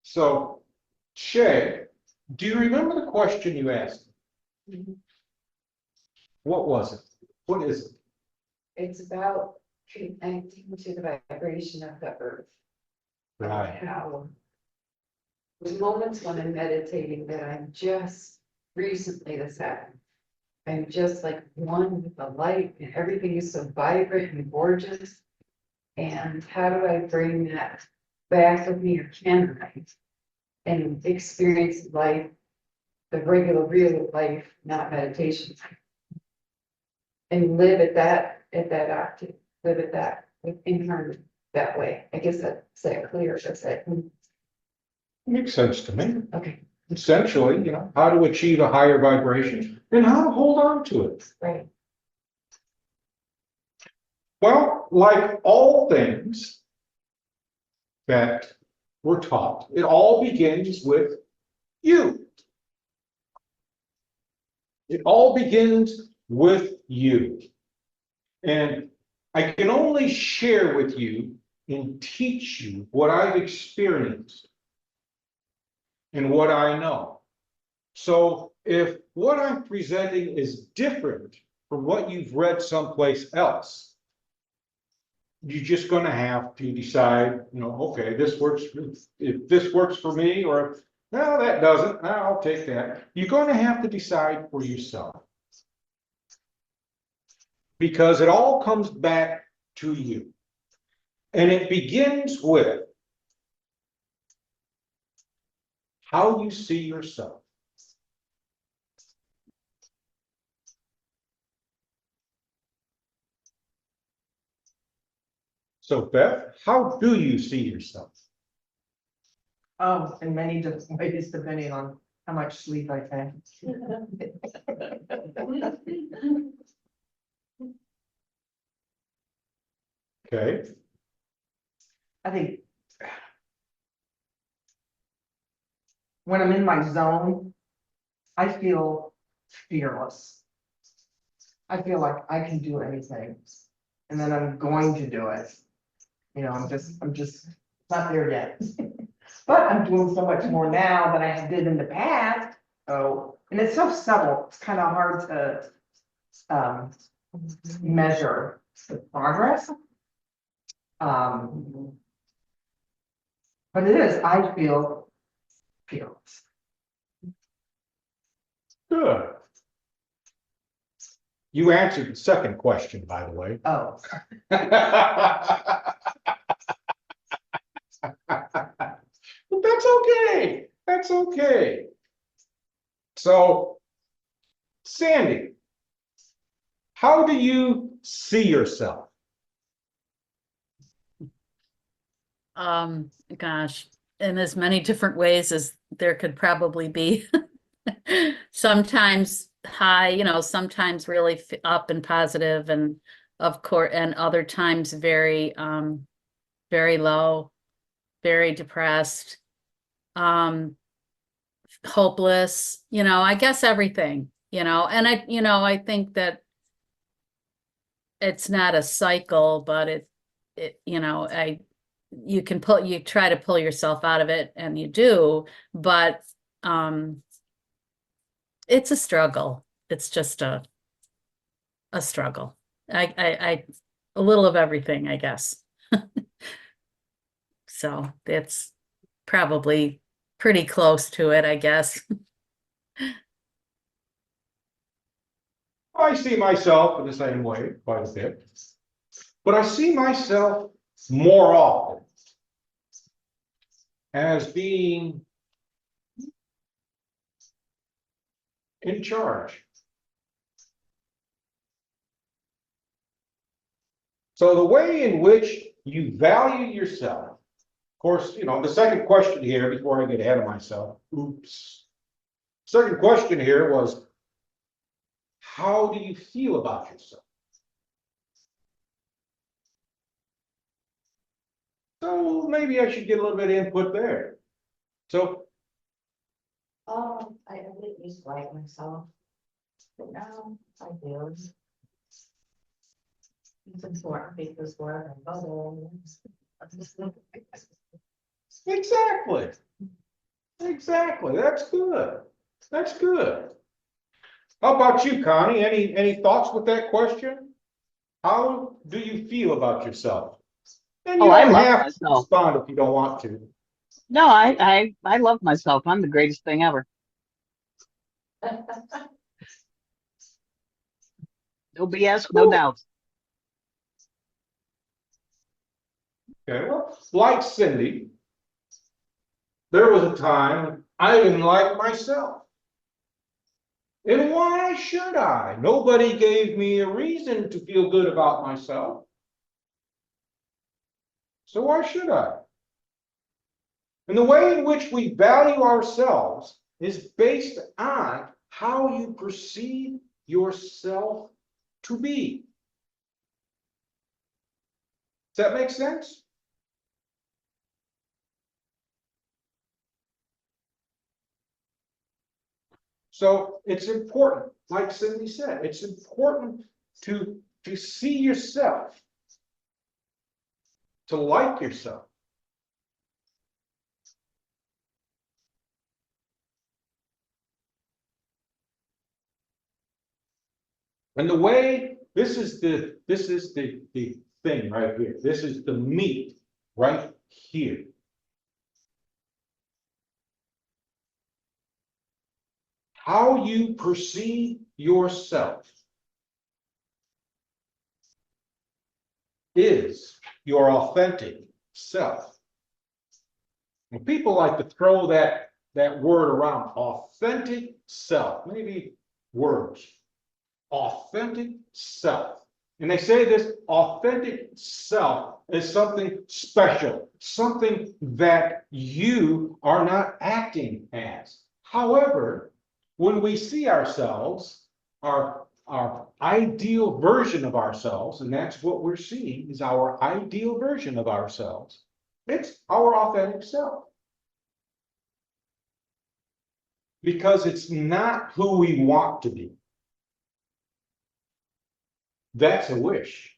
So, Shay, do you remember the question you asked? What was it? What is it? It's about connecting to the vibration of the earth. Right. How there's moments when I'm meditating that I'm just recently this happened. I'm just like one with the light and everything is so vibrant and gorgeous. And how do I bring that back with me, or can I? And experience life, the regular real life, not meditation. And live at that octave, live at that, incarnate that way. I guess that's that clear, that's that. Makes sense to me. Okay, Essentially, how to achieve a higher vibration and how to hold on to it. right. Well, like all things that we're taught, it all begins with you. It all begins with you. And I can only share with you and teach you what I've experienced and what I know. So if what I'm presenting is different from what you've read someplace else, you're just going to have to decide, okay, this works. If this works for me, or no, that doesn't, no, I'll take that. You're going to have to decide for yourself. Because it all comes back to you. And it begins with how you see yourself. So, Beth, how do you see yourself? Oh, in many different ways, depending on how much sleep I take. Okay. I think when I'm in my zone, I feel fearless. I feel like I can do anything, and then I'm going to do it. I'm just not there yet. But I'm doing so much more now than I did in the past. Oh, and it's so subtle, it's kind of hard to measure the progress. But it is, I feel fearless. Good. You answered the second question, by the way. Oh, But that's okay. That's okay. So, Sandy, how do you see yourself? Gosh, in as many different ways as there could probably be. Sometimes high, sometimes really up and positive, and of course, and other times very, very low, very depressed, hopeless, I guess everything, and I think that it's not a cycle, but you try to pull yourself out of it, and you do, but it's a struggle. It's just a struggle. A little of everything, I guess. So it's probably pretty close to it, I guess. I see myself in the same way quite a bit, but I see myself more often as being in charge. So the way in which you value yourself, of course, you know, the second question here, before I get ahead of myself, oops. Second question here was, how do you feel about yourself? So maybe I should get a little bit of input there. So, I didn't used to like myself, but now I do. It's important because we're a mother. exactly. Exactly, that's good. That's good. How about you, Connie? Any thoughts with that question? How do you feel about yourself? And you Oh, I don't love have to myself. respond if you don't want to. No, I love myself. I'm the greatest thing ever. No BS, no Cool. doubts. Okay, well, like Cindy, there was a time I didn't like myself. And why should I? Nobody gave me a reason to feel good about myself. So why should I? And the way in which we value ourselves is based on how you perceive yourself to be. Does that make sense? So it's important, like Cindy said, it's important to see yourself, to like yourself. And the way, this is the thing right here. This is the meat right here. How you perceive yourself is your authentic self. And people like to throw that word around, authentic self, maybe words, authentic self. And they say this authentic self is something special, something that you are not acting as. However, when we see ourselves, our ideal version of ourselves, and that's what we're seeing is our ideal version of ourselves, it's our authentic self. Because it's not who we want to be. That's a wish.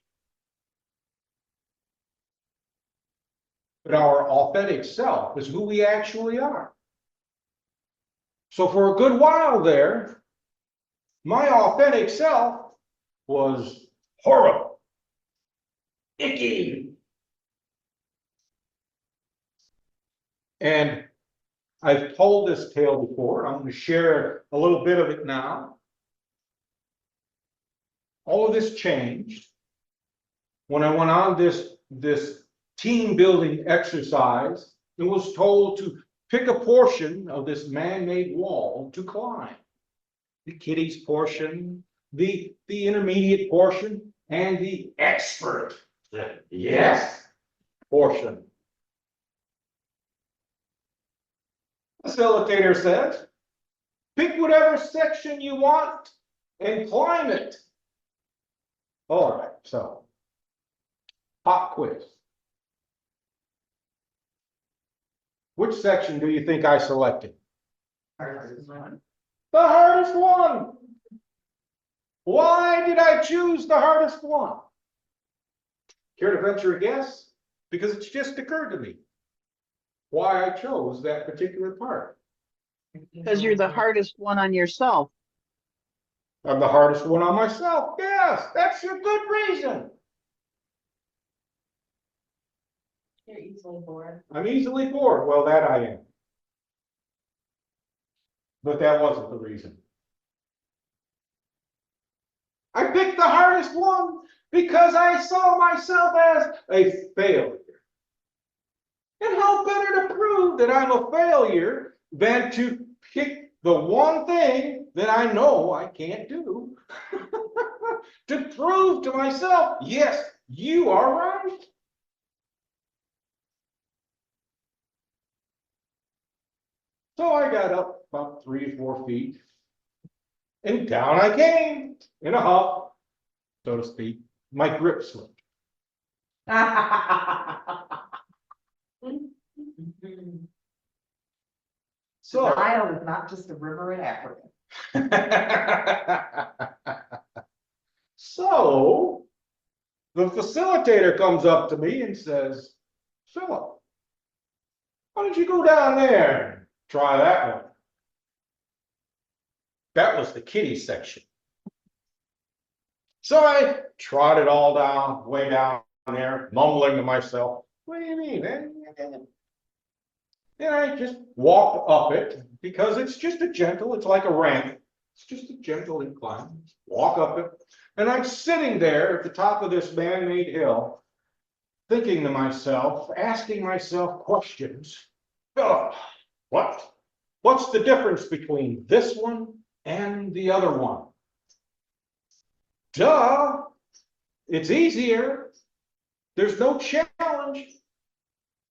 But our authentic self is who we actually are. So for a good while there, my authentic self was horrible, icky. And I've told this tale before. I'm going to share a little bit of it now. All of this changed when I went on this team building exercise and was told to pick a portion of this man-made wall to climb. The kiddies portion, the intermediate portion, and the expert, yes, portion. Facilitator says, pick whatever section you want and climb it. All right, so pop quiz. Which section do you think I selected? The hardest one. Why did I choose the hardest one? Care to venture a guess? Because it's just occurred to me why I chose that particular part. Because you're the hardest one on yourself. I'm the hardest one on myself. Yes, that's a good reason. You're easily bored. I'm easily bored. Well, that I am. But that wasn't the reason. I picked the hardest one because I saw myself as a failure. And how better to prove that I'm a failure than to pick the one thing that I know I can't do to prove to myself, yes, you are right. So I got up about 3 or 4 feet and down I came in a huff, so to speak. My grip slipped. So Nile is not just a river in Africa. so the facilitator comes up to me and says, Philip, why don't you go down there and try that one? That was the kiddie section. So I trotted all down, way down there, mumbling to myself, what do you mean, man? And I just walked up it because it's just a gentle, it's like a ramp. It's just a gentle incline. Walk up it. And I'm sitting there at the top of this man-made hill, thinking to myself, asking myself questions. Oh, what's the difference between this one and the other one? Duh, it's easier. There's no challenge.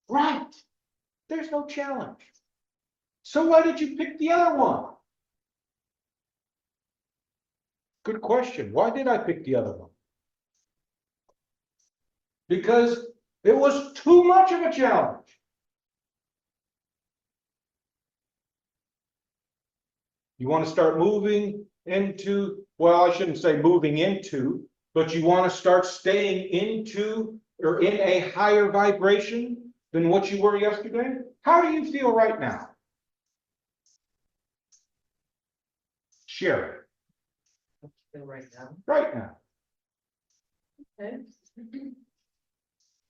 Right, there's no challenge. So why did you pick the other one? Good question. Why did I pick the other one? Because it was too much of a challenge. You want to start moving into, well, I shouldn't say moving into, but you want to start staying into or in a higher vibration than what you were yesterday? How do you feel right now? Share it. Right now. Right now. Okay.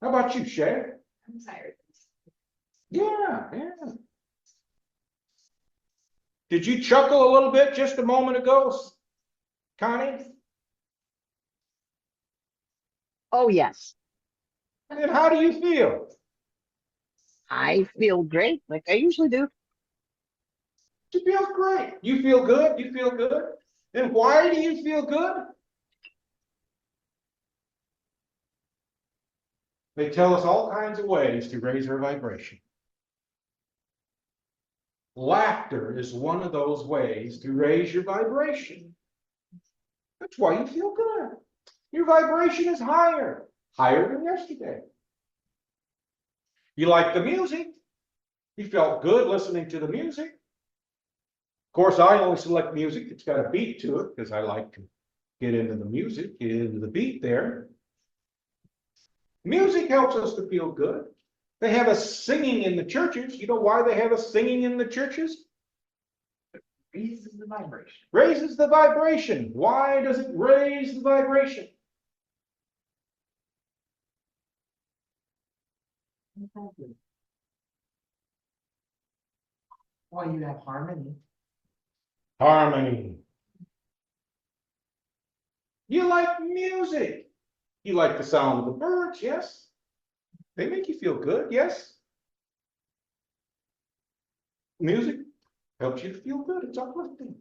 How about you, Shay? I'm tired. Yeah. Did you chuckle a little bit just a moment ago, Connie? Oh, yes. And how do you feel? I feel great, like I usually do. You feel great. You feel good. You feel good. And why do you feel good? They tell us all kinds of ways to raise our vibration. Laughter is one of those ways to raise your vibration. That's why you feel good. Your vibration is higher than yesterday. You like the music. You felt good listening to the music. Of course, I only select music that's got a beat to it because I like to get into the music, get into the beat there. Music helps us to feel good. They have us singing in the churches. You know why they have us singing in the churches? Raises the vibration. Raises the vibration. Why does it raise the vibration? Well, you have harmony. Harmony. You like music. You like the sound of the birds, yes? They make you feel good, yes? Music helps you to feel good. It's uplifting.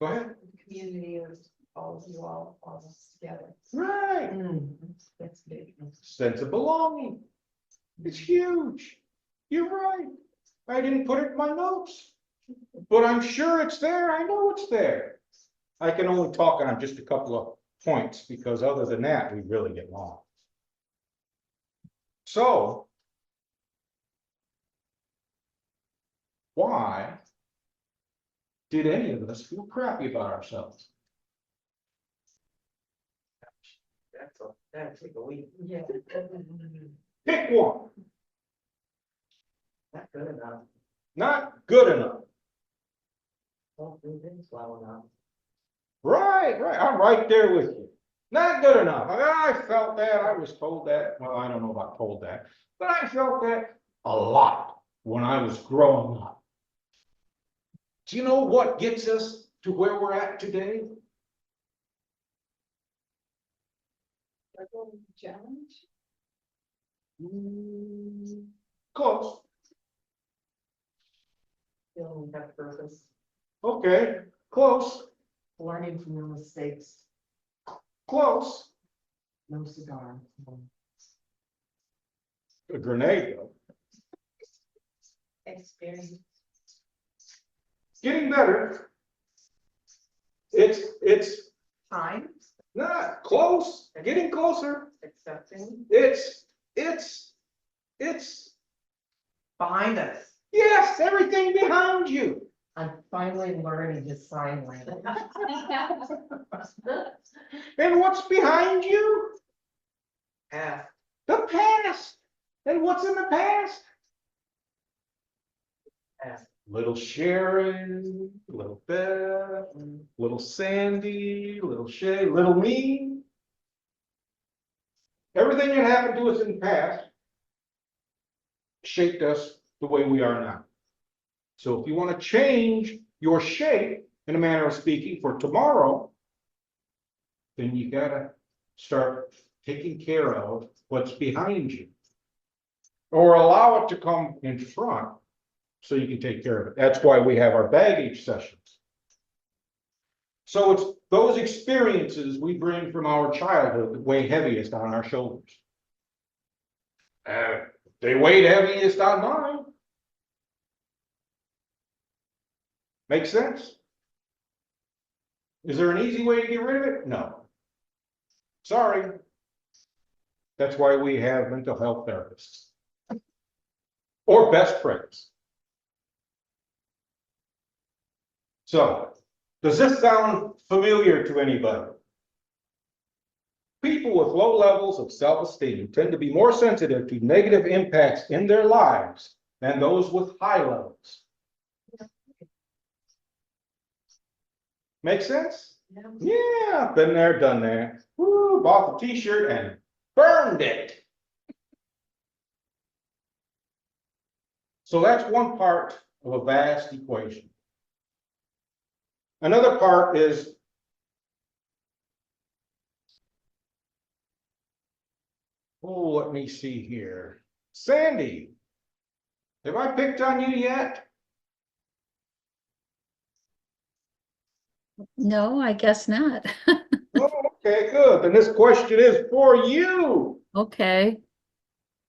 Go ahead. The community of all of you all together. Right. That's big. Sense of belonging. It's huge. You're right. I didn't put it in my notes, but I'm sure it's there. I know it's there. I can only talk on just a couple of points because other than that, we really get long. So, why did any of us feel crappy about ourselves? That'll take a week. Yeah. Pick one. Not good enough. Not good enough. Don't do things well enough. Right, right, I'm right there with you. Not good enough. I felt that, I was told that, well, I don't know about told that, but I felt that a lot when I was growing up. Do you know what gets us to where we're at today? Challenge? Close, Feeling we have purpose, okay, close, learning from your mistakes, close. no cigar. A grenade though. Experience. Getting better. It's Time, not close, getting closer. accepting, It's behind us. yes, everything behind you. I'm finally learning his sign language. And what's behind you? Ask, The past. And what's in the past? ask. Little Sharon, little Beth, little Sandy, little Shay, little me. Everything that happened to us in the past shaped us the way we are now. So if you want to change your shape, in a manner of speaking, for tomorrow, then you gotta start taking care of what's behind you. Or allow it to come in front so you can take care of it. That's why we have our baggage sessions. So it's those experiences we bring from our childhood that weigh heaviest on our shoulders. They weighed heaviest on mine. Make sense? Is there an easy way to get rid of it? No. Sorry. That's why we have mental health therapists. Or best friends. So, does this sound familiar to anybody? People with low levels of self-esteem tend to be more sensitive to negative impacts in their lives than those with high levels. Make sense? Yeah, been there, done that. Woo, bought the t-shirt and burned it. So that's one part of a vast equation. Another part is oh, let me see here. Sandy, have I picked on you yet? No, I guess not. Oh, okay, good. Then this question is for you. Okay.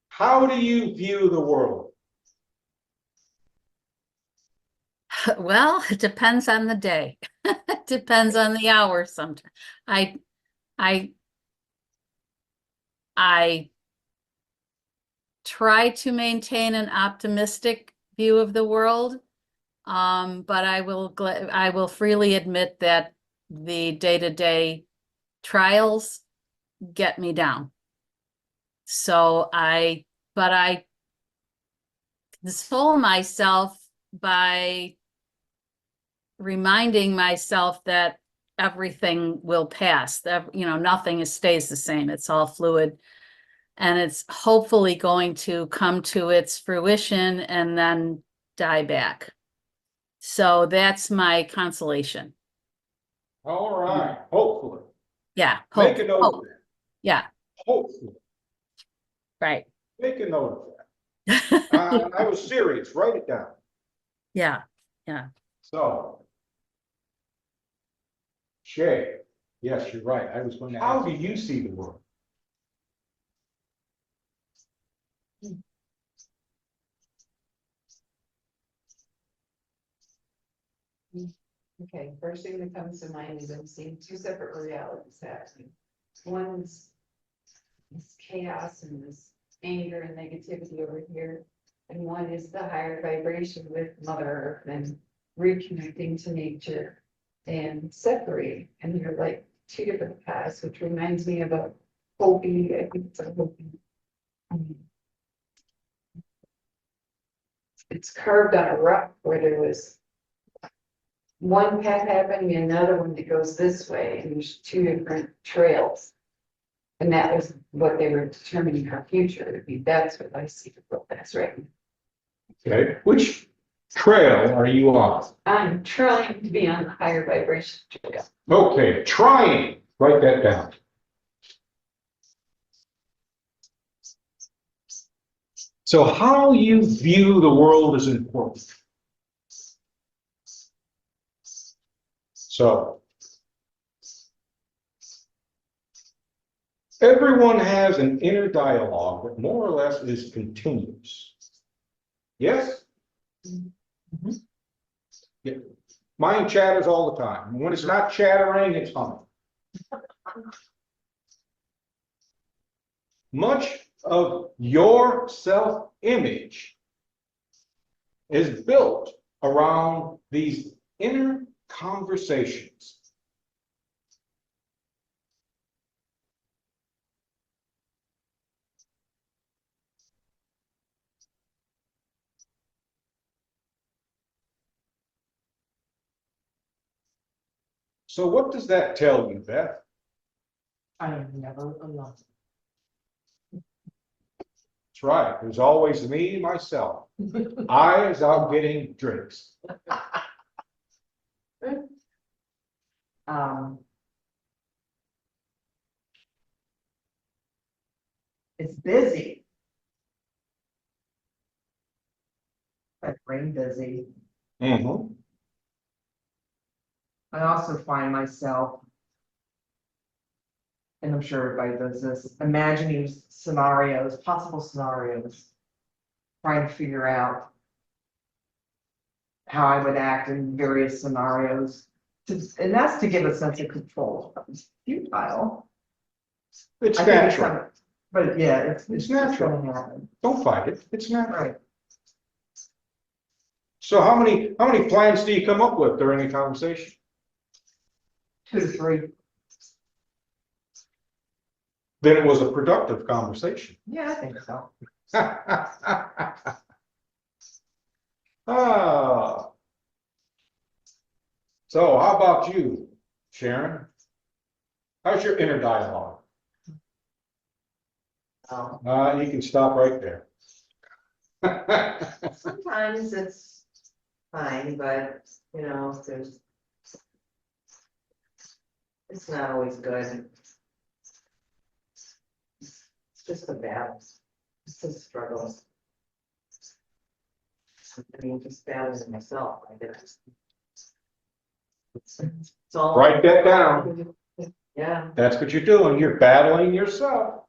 How do you view the world? Well, it depends on the day. It depends on the hour sometimes. I I try to maintain an optimistic view of the world. But I will freely admit that the day-to-day trials get me down. So I console myself by reminding myself that everything will pass, that, you know, nothing stays the same. It's all fluid. And it's hopefully going to come to its fruition and then die back. So that's my consolation. All right, hopefully. Yeah. Make a note of hope. that. Yeah, Hopefully, right. make a note of that. I was serious, write it down. Yeah, So. Shay, yes, you're right. I was going to. How do you see the world? Okay, first thing that comes to mind is I'm seeing two separate realities happening. One's this chaos and this anger and negativity over here. And one is the higher vibration with Mother Earth and reconnecting to nature and separating. And they're like two different paths, which reminds me of a Hopi, I think it's a Hopi. it's carved on a rock where there was one path happening, and another one that goes this way, and there's two different trails. And that was what they were determining our future to be. That's what I see the that's right. Okay, which trail are you on? I'm trying to be on the higher vibration trail. Okay, trying, write that down. So how you view the world is important. So everyone has an inner dialogue that more or less is continuous. Yes? Yeah. Mine chatters all the time. When it's not chattering, it's humming. Much of your self-image is built around these inner conversations. So what does that tell you, Beth? I am never alone. That's right. There's always me, myself. I is out getting drinks. Um. It's busy. My brain busy. Mm-hmm. I also find myself, and I'm sure everybody does this, imagining scenarios, possible scenarios, trying to figure out how I would act in various scenarios. And that's to give a sense of control. It's futile. It's I think it's natural. some- But yeah, it's It's just natural. gonna happen. Don't fight it. It's natural. Right. So how many plans do you come up with during a conversation? 2 to 3. Then it was a productive conversation. Yeah, I think so. Ah. So how about you, Sharon? How's your inner dialogue? You can stop right there. Sometimes it's fine, but you know, it's not always good. It's just a battle. It's a struggle. I mean, just battling myself, I guess. It's all. Write that down. Yeah. That's what you're doing. You're battling yourself.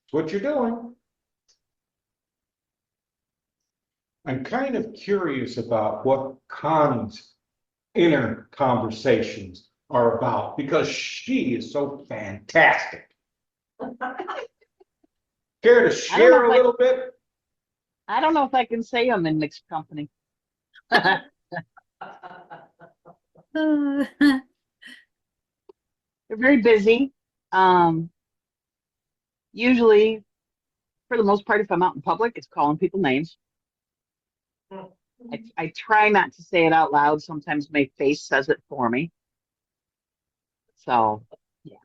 That's what you're doing. I'm kind of curious about what Connie's inner conversations are about because she is so fantastic. Care to share a little bit? I don't know if I can say I'm in mixed company. Uh, They're very busy. Usually, for the most part, if I'm out in public, it's calling people names. I try not to say it out loud. Sometimes my face says it for me. So, yeah.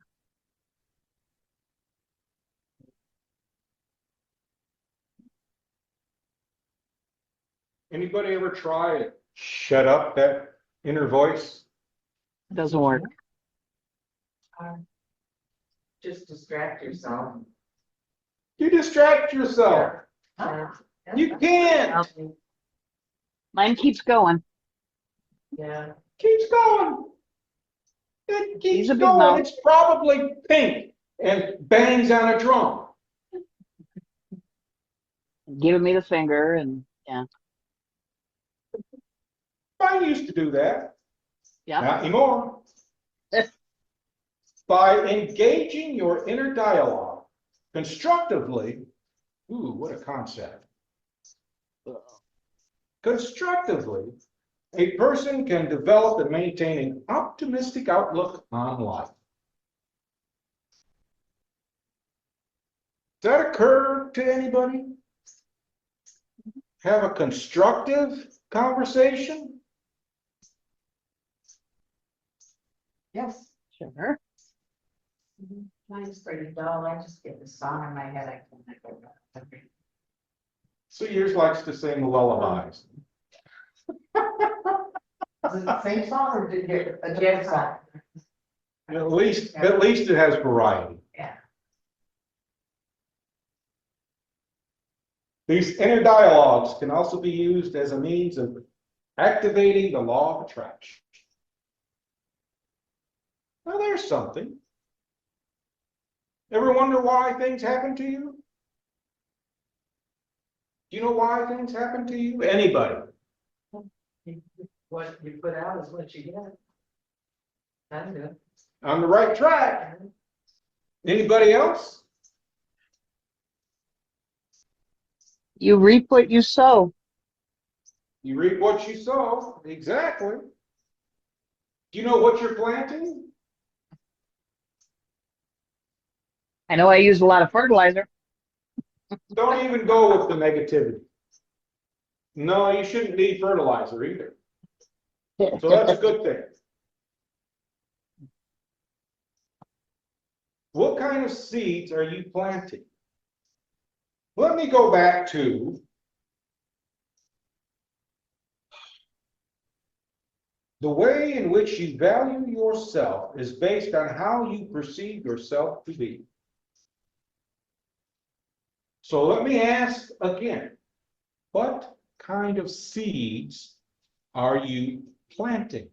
Anybody ever try to shut up that inner voice? It doesn't work. Just distract yourself. You distract yourself. Yeah. You can't. Mine keeps going. Yeah. Keeps going. It keeps He's a big going. mouth. It's probably pink and bangs on a drum. Giving me the finger, and yeah. I used to do that. Yeah. Not anymore. By engaging your inner dialogue constructively, ooh, what a concept. Constructively, a person can develop and maintain an optimistic outlook on life. Does that occur to anybody? have a constructive conversation? Yes. Sure. Mine's pretty dull, I just get the song in my head, I can't go back. So yours likes to sing lullabies. Is it the same song or did you get a jazz song? At least it has variety. Yeah. These inner dialogues can also be used as a means of activating the law of attraction. Now there's something. Ever wonder why things happen to you? Do you know why things happen to you? Anybody? What you put out is what you get. That's good. On the right track. Anybody else? You reap what you sow. You reap what you sow. Exactly. Do you know what you're planting? I know I use a lot of fertilizer. Don't even go with the negativity. No, you shouldn't need fertilizer either. So that's a good thing. What kind of seeds are you planting? Let me go back to the way in which you value yourself is based on how you perceive yourself to be. So let me ask again, what kind of seeds are you planting?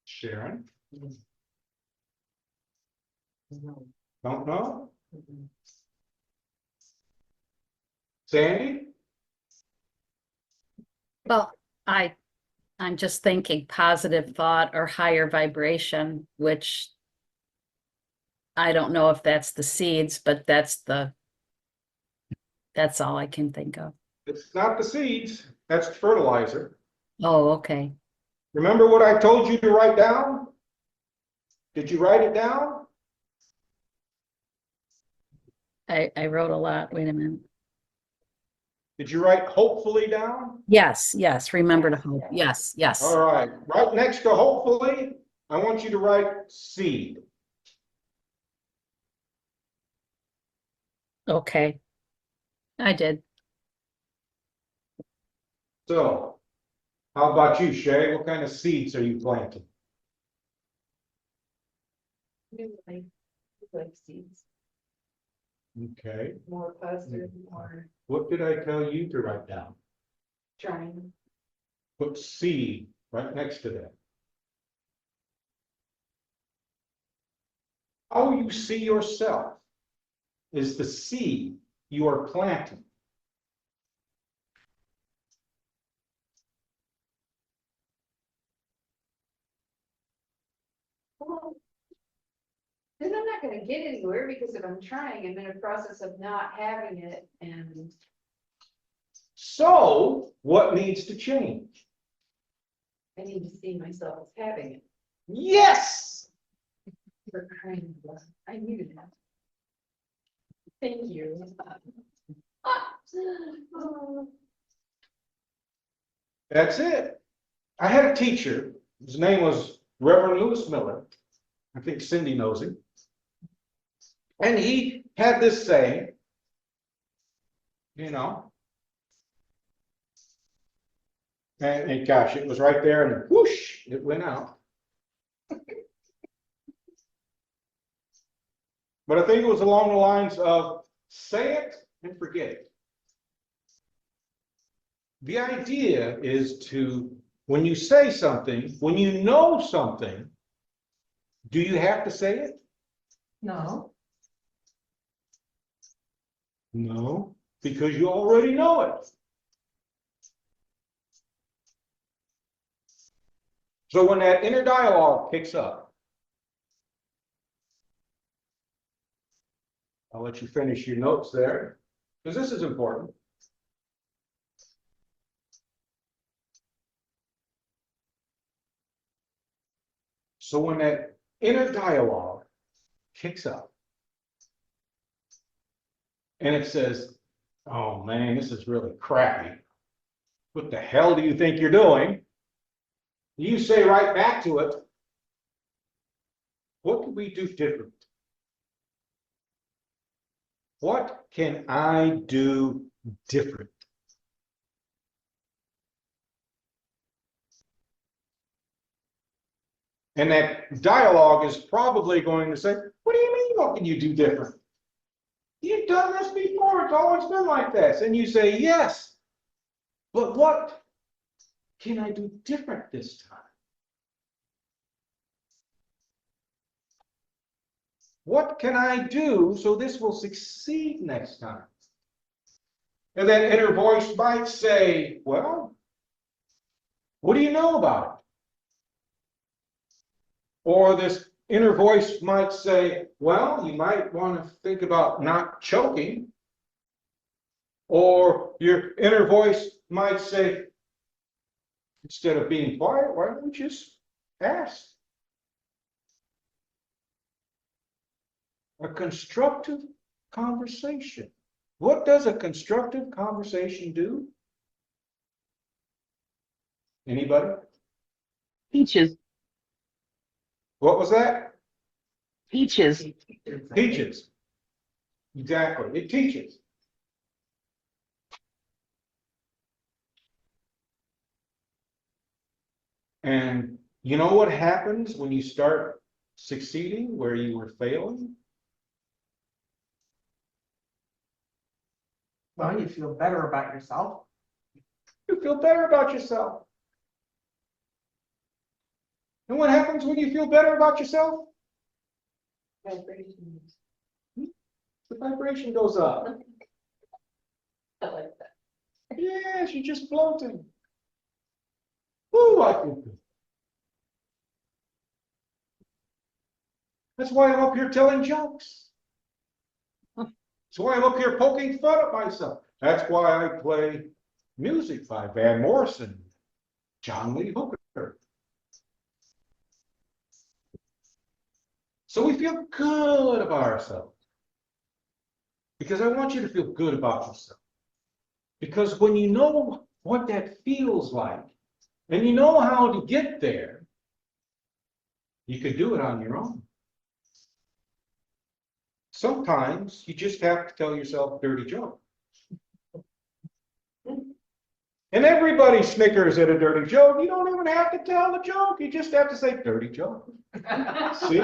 Sharon? Don't know? Sandy? Well, I'm just thinking positive thought or higher vibration, which I don't know if that's the seeds, but that's all I can think of. It's not the seeds, that's fertilizer. Oh, okay. Remember what I told you to write down? Did you write it down? I wrote a lot. Wait a minute. Did you write hopefully down? Yes, remember to hope. Yes, All right, right next to hopefully, I want you to write seed. Okay. I did. So, how about you, Shay? What kind of seeds are you planting? Like seeds, Okay, more positive, more what did I tell you to write down? trying. Put seed right next to that. How you see yourself is the seed you are planting. Well, then I'm not gonna get anywhere because if I'm trying, I'm in a process of not having it and So, what needs to change? I need to see myself as having it. Yes! For crying out loud. I needed that. Thank you. That's it. I had a teacher, his name was Reverend Lewis Miller. I think Cindy knows him. And he had this saying, and gosh, it was right there and whoosh, it went out. But I think it was along the lines of say it and forget it. The idea is to, when you say something, when you know something, do you have to say it? No. No, because you already know it. So when that inner dialogue picks up, I'll let you finish your notes there, because this is important. So when that inner dialogue kicks up and it says, oh man, this is really crappy. What the hell do you think you're doing? You say right back to it, what can we do different? What can I do different? And that dialogue is probably going to say, what do you mean, what can you do different? You've done this before, it's always been like this. And you say, yes, but what can I do different this time? What can I do so this will succeed next time? And that inner voice might say, well, what do you know about it? Or this inner voice might say, well, you might want to think about not choking. Or your inner voice might say, instead of being quiet, why don't you just ask? A constructive conversation. What does a constructive conversation do? Anybody? Peaches, What was that? peaches. Teaches. Exactly, it teaches. And you know what happens when you start succeeding where you were failing? Well, you feel better about yourself. You feel better about yourself. And what happens when you feel better about yourself? Vibrations. The vibration goes up. I like that. Yes, you're just floating. Ooh, I feel good. That's why I'm up here telling jokes. That's why I'm up here poking fun at myself. That's why I play music by Van Morrison, John Lee Hooker. So we feel good about ourselves. Because I want you to feel good about yourself. Because when you know what that feels like, and you know how to get there, you can do it on your own. Sometimes you just have to tell yourself a dirty joke. And everybody snickers at a dirty joke. You don't even have to tell the joke. You just have to say dirty joke. See?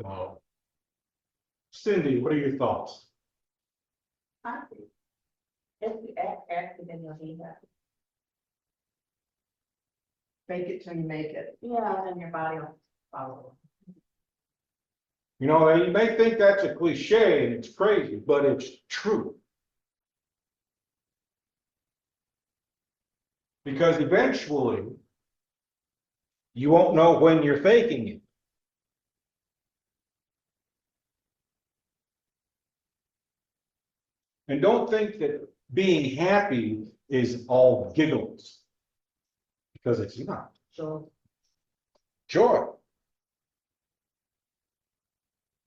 So, Cindy, what are your thoughts? If you act active in your head, Fake it till you make it. yeah, then your body will follow. You know, you may think that's a cliche and it's crazy, but it's true. Because eventually, you won't know when you're faking it. And don't think that being happy is all giggles. Because it's not. So Joy.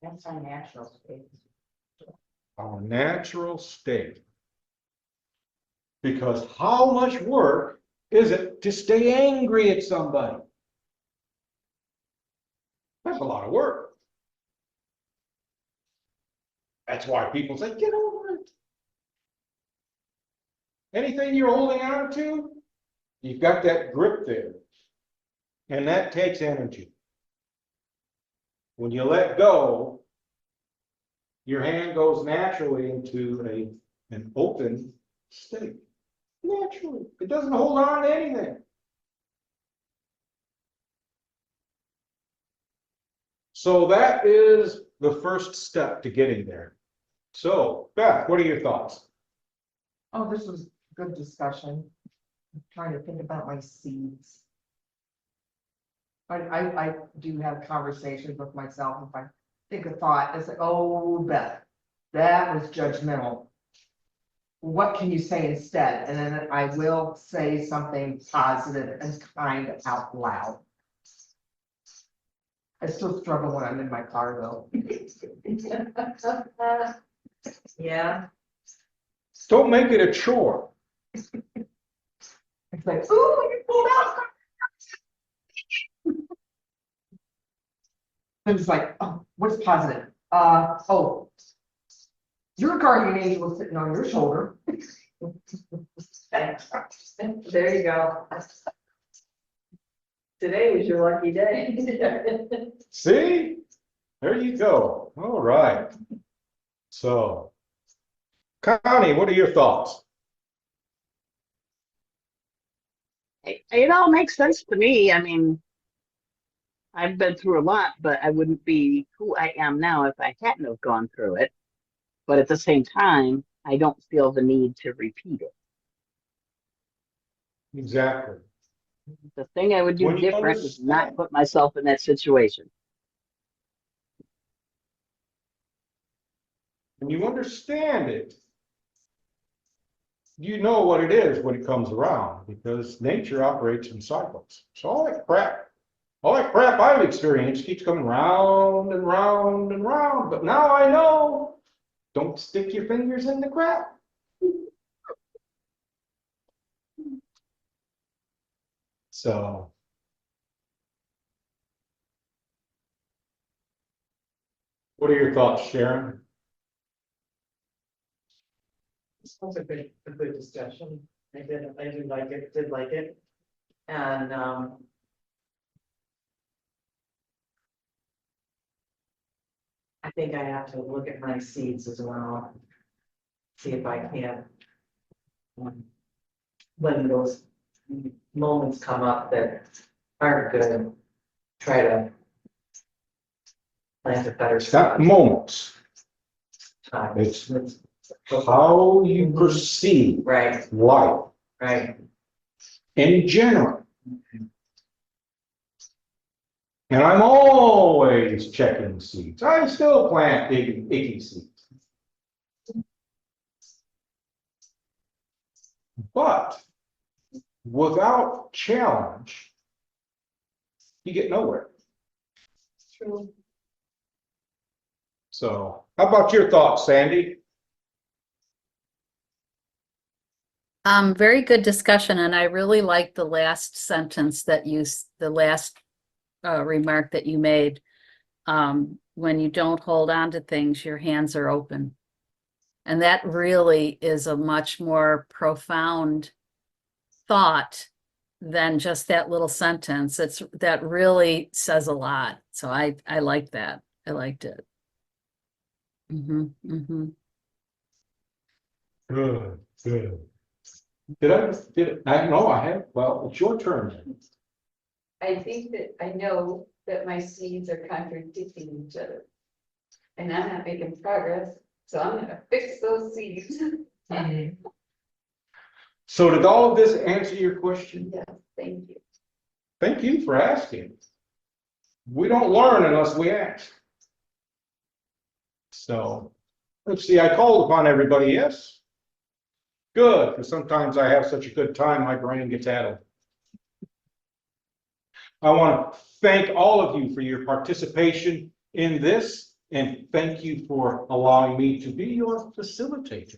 that's our natural state. Our natural state. Because how much work is it to stay angry at somebody? That's a lot of work. That's why people say, get over it. Anything you're holding on to, you've got that grip there. And that takes energy. When you let go, your hand goes naturally into an open state. Naturally. It doesn't hold on to anything. So that is the first step to getting there. So, Beth, what are your thoughts? Oh, this was good discussion. I'm trying to think about my seeds. I do have conversations with myself. If I think a thought, it's like, oh, Beth, that was judgmental. what can you say instead? And then I will say something positive and kind out loud. I still struggle when I'm in my car though. Yeah, Don't make it a chore. It's like, ooh, you pulled out. I'm just like, oh, what's positive? Oh. Your guardian angel is sitting on your shoulder. there you go. Today was your lucky day. See? There you go. All right. So, Connie, what are your thoughts? It all makes sense to me. I mean, I've been through a lot, but I wouldn't be who I am now if I hadn't have gone through it. But at the same time, I don't feel the need to repeat it. Exactly. The thing I would do When you different is not understand. put myself in that situation. When you understand it, you know what it is when it comes around, because nature operates in cycles. So all that crap I've experienced keeps coming round and round and round, but now I know, don't stick your fingers in the crap. So. What are your thoughts, Sharon? This was a good discussion. I did like it. And, I think I have to look at my seeds as well. See if I can. When those moments come up that aren't good, try to plant a better It's not spot. moments, Time. it's how you perceive Right, life right. in general. And I'm always checking seeds. I still plant icky seeds. But without challenge, you get nowhere. True. So, how about your thoughts, Sandy? Very good discussion, and I really liked the last sentence that the last remark that you made. When you don't hold on to things, your hands are open. And that really is a much more profound thought than just that little sentence. That really says a lot. So I like that. I liked it. Good, good. I know I have, well, it's your turn. I think that I know that my seeds are contradicting each other. And I'm not making progress, so I'm gonna fix those seeds. So did all of this answer your question? Yes, thank you. Thank you for asking. We don't learn unless we ask. So, let's see, I called upon everybody, yes? Good, because sometimes I have such a good time, my brain gets addled. I want to thank all of you for your participation in this, and thank you for allowing me to be your facilitator.